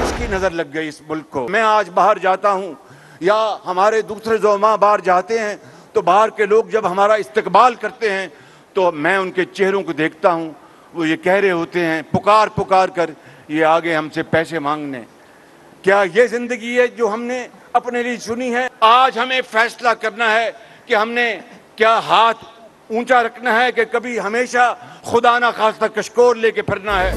इसकी नजर लग गई इस मुल्क को। मैं आज बाहर जाता हूं या हमारे दूसरे ज़ोमा बाहर जाते हैं तो बाहर के लोग जब हमारा इस्तकबाल करते हैं तो मैं उनके चेहरों को देखता हूं, वो ये कह रहे होते हैं पुकार पुकार कर ये आगे हमसे पैसे मांगने। क्या ये जिंदगी है जो हमने अपने लिए चुनी है? आज हमें फैसला करना है कि हमने क्या हाथ ऊंचा रखना है कि कभी हमेशा खुदा ना खास्ता कशकोर लेके फिरना है।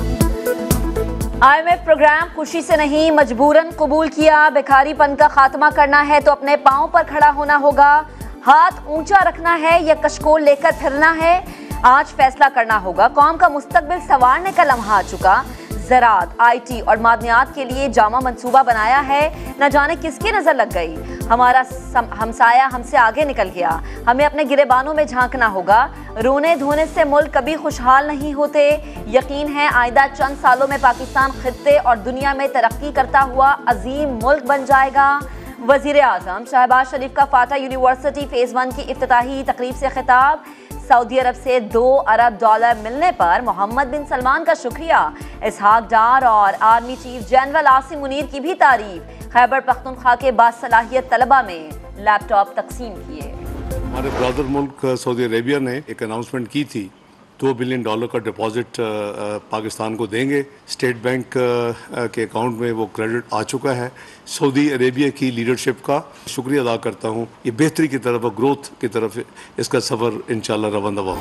IMF प्रोग्राम खुशी से नहीं मजबूरन कबूल किया। भिखारीपन का खात्मा करना है तो अपने पांव पर खड़ा होना होगा। हाथ ऊंचा रखना है या कशकोल लेकर फिरना है, आज फैसला करना होगा। कौम का मुस्तकबिल संवारने का लम्हा आ चुका। ज़राअत, IT और मादनियात के लिए जामा मंसूबा बनाया है, न जाने किसकी नजर लग गई। हमारा हमसाया हमसे आगे निकल गया। हमें अपने गिरेबानों में झांकना होगा। रोने धोने से मुल्क कभी खुशहाल नहीं होते। यकीन है आइंदा चंद सालों में पाकिस्तान खित्ते और दुनिया में तरक्की करता हुआ अजीम मुल्क बन जाएगा। वजीर आज़म शहबाज शरीफ का फाता यूनिवर्सिटी फेज़ 1 की इफ्तिताही तकरीब से खिताब। सऊदी अरब से $2 अरब मिलने पर मोहम्मद बिन सलमान का शुक्रिया। इसहाक डार और army chief general Asim Munir की भी तारीफ। खैबर पख्तूनख्वा के बासलाहियत तलबा में लैपटॉप तकसीम किए। हमारे ब्रदर मुल्क सऊदी अरेबिया ने एक अनाउंसमेंट की थी, $2 बिलियन का डिपॉजिट पाकिस्तान को देंगे। स्टेट बैंक के अकाउंट में वो क्रेडिट आ चुका है। सऊदी अरेबिया की लीडरशिप का शुक्रिया अदा करता हूँ। ये बेहतरी की तरफ, ग्रोथ की तरफ इसका सफ़र इंशाल्लाह रवाना होगा।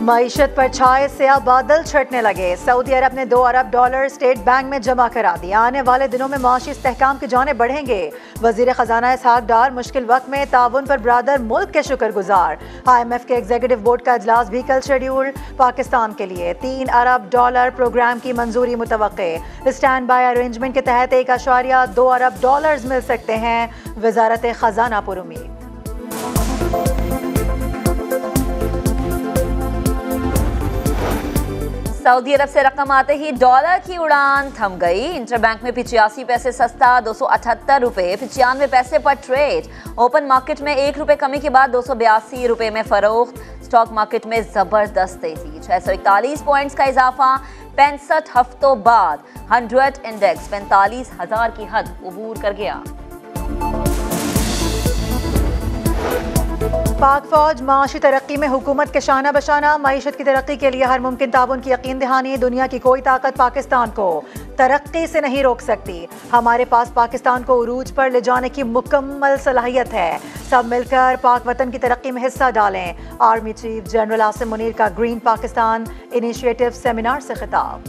मईशत पर छाए से अब बादल छटने लगे। सऊदी अरब ने $2 अरब स्टेट बैंक में जमा करा दिया। आने वाले दिनों में माशी इस्तेहकाम की जाने बढ़ेंगे। वजीर खजाना इसहाक डार मुश्किल वक्त में ताउन पर ब्रादर मुल्क के शुक्रगुजार। IMF के एग्जीक्यूटिव बोर्ड का इजलास भी कल शेड्यूल। पाकिस्तान के लिए $3 अरब प्रोग्राम की मंजूरी मुतवक्के। स्टैंड बाय अरेंजमेंट के तहत $1.2 अरब मिल सकते हैं। वजारत खजाना पुरुमीद। सऊदी अरब से रकम आते ही डॉलर की उड़ान थम गई। इंटरबैंक में 85 पैसे सस्ता, $278, 95 पैसे पर ट्रेड। ओपन मार्केट में ₹1 कमी के बाद $282 में फरोख्त। स्टॉक मार्केट में जबरदस्त तेजी, 641 पॉइंट्स का इजाफा। 65 हफ्तों बाद 100 इंडेक्स 45,000 की हद अबूर कर गया। पाक फौज माशी तरक्की में हुकूमत के शाना बशाना। मईशत की तरक्की के लिए हर मुमकिन ताउन की यकीन दहानी। दुनिया की कोई ताकत पाकिस्तान को तरक्की से नहीं रोक सकती। हमारे पास पाकिस्तान को उरूज पर ले जाने की मुकम्मल सलाहियत है। सब मिलकर पाक वतन की तरक्की में हिस्सा डालें। Army chief general Asim Munir का ग्रीन पाकिस्तान इनिशिएटिव सेमिनार से खिताब।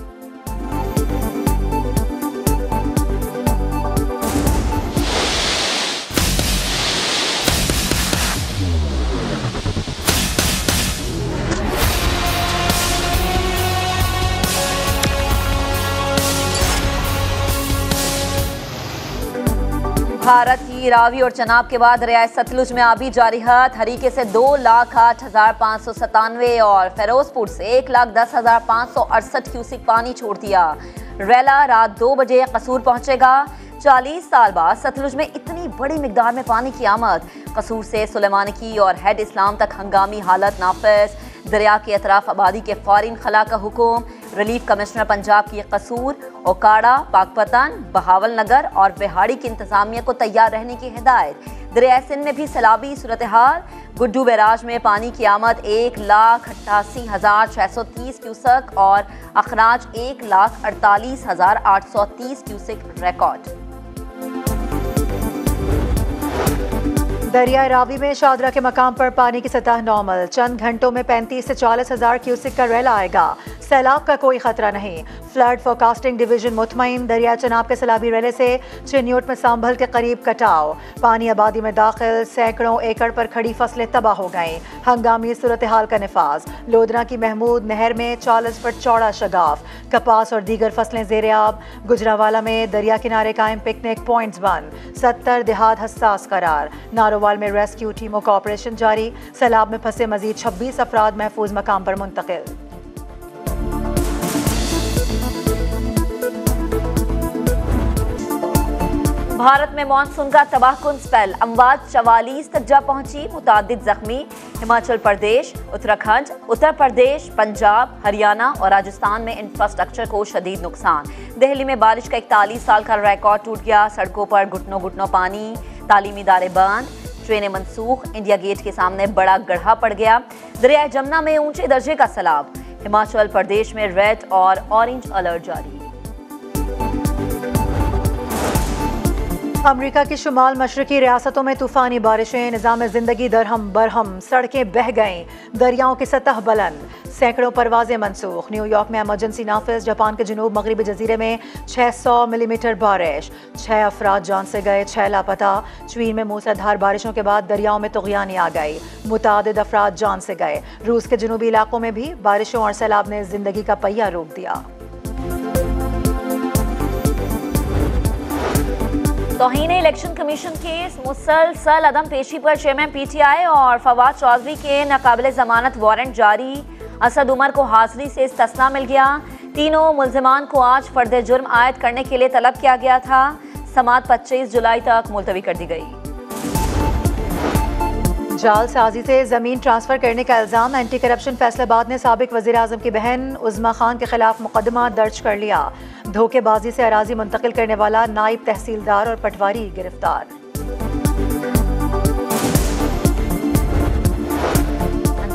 भारत की रावी और चनाब के बाद दरियाए सतलुज में आबी जारिहत। हरीके से 2,08,597 और फिरोजपुर से 1,10,568 क्यूसिक पानी छोड़ दिया। रेला रात 2 बजे कसूर पहुंचेगा। 40 साल बाद सतलुज में इतनी बड़ी मिकदार में पानी की आमद। कसूर से सुलेमानिकी और हेड इस्लाम तक हंगामी हालत नाफिज। दरिया के अतराफ आबादी के फौरन खला का हुक्म। रिलीफ कमिश्नर पंजाब की कसूर, ओकाड़ा, पाकपतन, बहावल नगर और बिहाड़ी की इंतजामिया को तैयार रहने की हिदायत। दरिया सिंध में भी सैलाबी सूरत हाल। गुड्डू बैराज में पानी की आमद 1,88,630 क्यूसेक और अखराज 1,48,830 क्यूसेक रिकॉर्ड। दरिया रावी में शादरा के मकाम पर पानी की सतह नॉर्मल। चंद घंटों में 35 से 40 हज़ार क्यूसिक का रेला आएगा। सैलाब का कोई खतरा नहीं। फ्लड फोरकास्टिंग डिवीजन मुतमईन। दरिया चनाब के सैलाबी रेले से चिन्यूट में सांभल के करीब कटाव। पानी आबादी में दाखिल। सैकड़ों एकड़ पर खड़ी फसलें तबाह हो गईं। हंगामी सूरत हाल का निफाज। लोधना की महमूद नहर में 40 फुट चौड़ा शगाफ। कपास और दीगर फसलें ज़ेर-ए-आब। गुजरावाला में दरिया किनारे कायम पिकनिक पॉइंट्स बंद। 70 देहात हसास करार। नारोवाल में रेस्क्यू टीमों का ऑपरेशन जारी। सैलाब में फंसे मजीद 26 अफराद महफूज मकाम पर मुंतकिल। भारत में मानसून का तबाहकुन स्पेल, अमवाज 44 तक जा पहुंची, मुतादिद जख्मी। हिमाचल प्रदेश, उत्तराखंड, उत्तर प्रदेश, पंजाब, हरियाणा और राजस्थान में इंफ्रास्ट्रक्चर को शदीद नुकसान। दिल्ली में बारिश का 41 साल का रिकॉर्ड टूट गया, सड़कों पर घुटनों घुटनों पानी, तालीमी इदारे बंद, ट्रेनें मनसूख, इंडिया गेट के सामने बड़ा गड्ढा पड़ गया। दरिया जमुना में ऊंचे दर्जे का सैलाब। हिमाचल प्रदेश में रेड और ऑरेंज अलर्ट जारी। अमेरिका की शुमाल मशरकी रियासतों में तूफानी बारिशें, निज़ाम ज़िंदगी दरहम बरहम, सड़कें बह गईं, दरियाओं की सतह बुलंद, सैकड़ों परवाजें मनसूख। न्यूयॉर्क में इमरजेंसी नाफिज, जापान के जनूब मगरबी जजीरे में 600 मिलीमीटर बारिश, 6 अफराद जान से गए, 6 लापता। चीन में मूसलाधार बारिशों के बाद दरियाओं में तुग़यानी आ गई, मुतादिद अफराद जान से गए। रूस के जनूबी इलाकों में भी बारिशों और सैलाब ने जिंदगी का पहिया रोक दिया। तौहीन इलेक्शन कमीशन केस, मुसलसल अदम पेशी पर चेयरमैन पीटीआई और फवाद चौधरी के नाकाबिले जमानत वारंट जारी। असद उमर को हाजिरी से इस्तिस्ना मिल गया। तीनों मुल्जिमान को आज फर्द जुर्म आयद करने के लिए तलब किया गया था। समाअत 25 जुलाई तक मुलतवी कर दी गई। जालसाजी से जमीन ट्रांसफर करने का इल्जाम, एंटी करप्शन फैसलाबाद ने साबिक वजीर आजम की बहन उज़्मा खान के खिलाफ मुकदमा दर्ज कर लिया। धोखेबाजी से अराजी मुंतकिल करने वाला नायब तहसीलदार और पटवारी गिरफ्तार।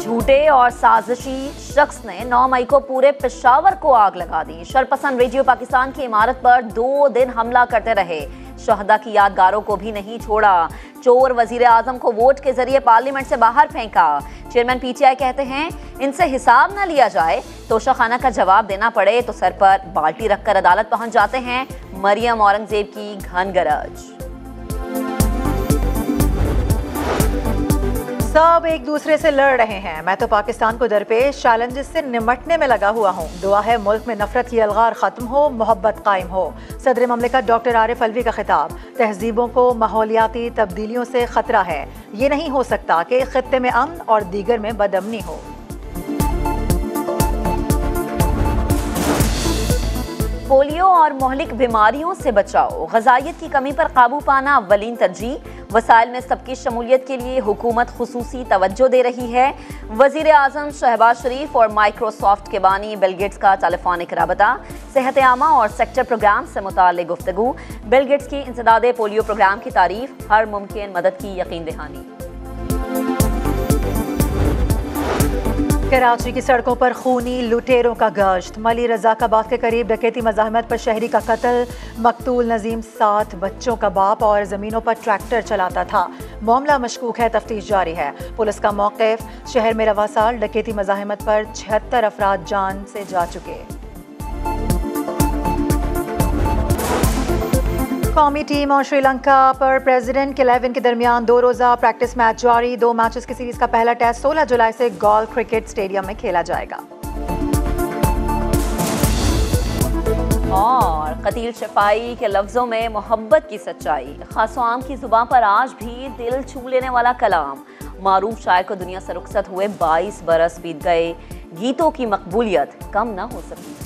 झूठे और साजिशी शख्स ने 9 मई को पूरे पेशावर को आग लगा दी। शरपसंद रेडियो पाकिस्तान की इमारत पर 2 दिन हमला करते रहे, शहदा की यादगारों को भी नहीं छोड़ा। चोर वजीर आजम को वोट के जरिए पार्लियामेंट से बाहर फेंका। चेयरमैन पीटीआई कहते हैं इनसे हिसाब न लिया जाए, तोशाखाना का जवाब देना पड़े तो सर पर बाल्टी रखकर अदालत पहुंच जाते हैं। मरियम औरंगजेब की घन गरज। सब एक दूसरे से लड़ रहे हैं, मैं तो पाकिस्तान को दरपेश चैलेंजेस से निमटने में लगा हुआ हूँ। दुआ है मुल्क में नफरत की अलगार खत्म हो, मोहब्बत कायम हो। सदर ममलिकत डॉक्टर आरिफ अलवी का खिताब। तहजीबों को माहौलियाती तब्दीलियों से खतरा है। ये नहीं हो सकता कि खित्ते में अमन और दीगर में बदअमनी हो। पोलियो और मोहलिक बीमारियों से बचाओ, ग़िज़ाइयत की कमी पर काबू पाना अव्वलीन तरजीह। वसाइल में सबकी शमूलियत के लिए हुकूमत खुसूसी तवज्जो दे रही है। वज़ीर आज़म शहबाज शरीफ और माइक्रोसॉफ्ट के बानी बिल गेट्स का टेलीफोनिक राबता। सेहत आमा और सेक्टर प्रोग्राम से मुताल्लिक़ गुफ्तगू। बिल गेट्स की इंसदादे पोलियो प्रोग्राम की तारीफ, हर मुमकिन मदद की यकीन दहानी। कराची की सड़कों पर खूनी लुटेरों का गश्त। मली रज़ाकाबाद के करीब डकैती मज़ाहमत पर शहरी का कत्ल। मकतूल नजीम 7 बच्चों का बाप और ज़मीनों पर ट्रैक्टर चलाता था। मामला मशकूक है, तफ्तीश जारी है। पुलिस का मौक़िफ़, शहर में रवा साल डकैती मज़ाहमत पर 76 अफराद जान से जा चुके। कौमी टीम और श्रीलंका पर प्रेसिडेंट के 11 के दरमियान 2 रोज़ा प्रैक्टिस मैच जारी। 2 मैचेस की सीरीज का पहला टेस्ट 16 जुलाई से गॉल क्रिकेट स्टेडियम में खेला जाएगा। और कतील शफाई के लफ्ज़ों में मोहब्बत की सच्चाई। खासो आम की जुबान पर आज भी दिल छू लेने वाला कलाम। मारूफ शायर को दुनिया से रुखसत हुए 22 बरस बीत गए, गीतों की मकबूलियत कम ना हो सकी।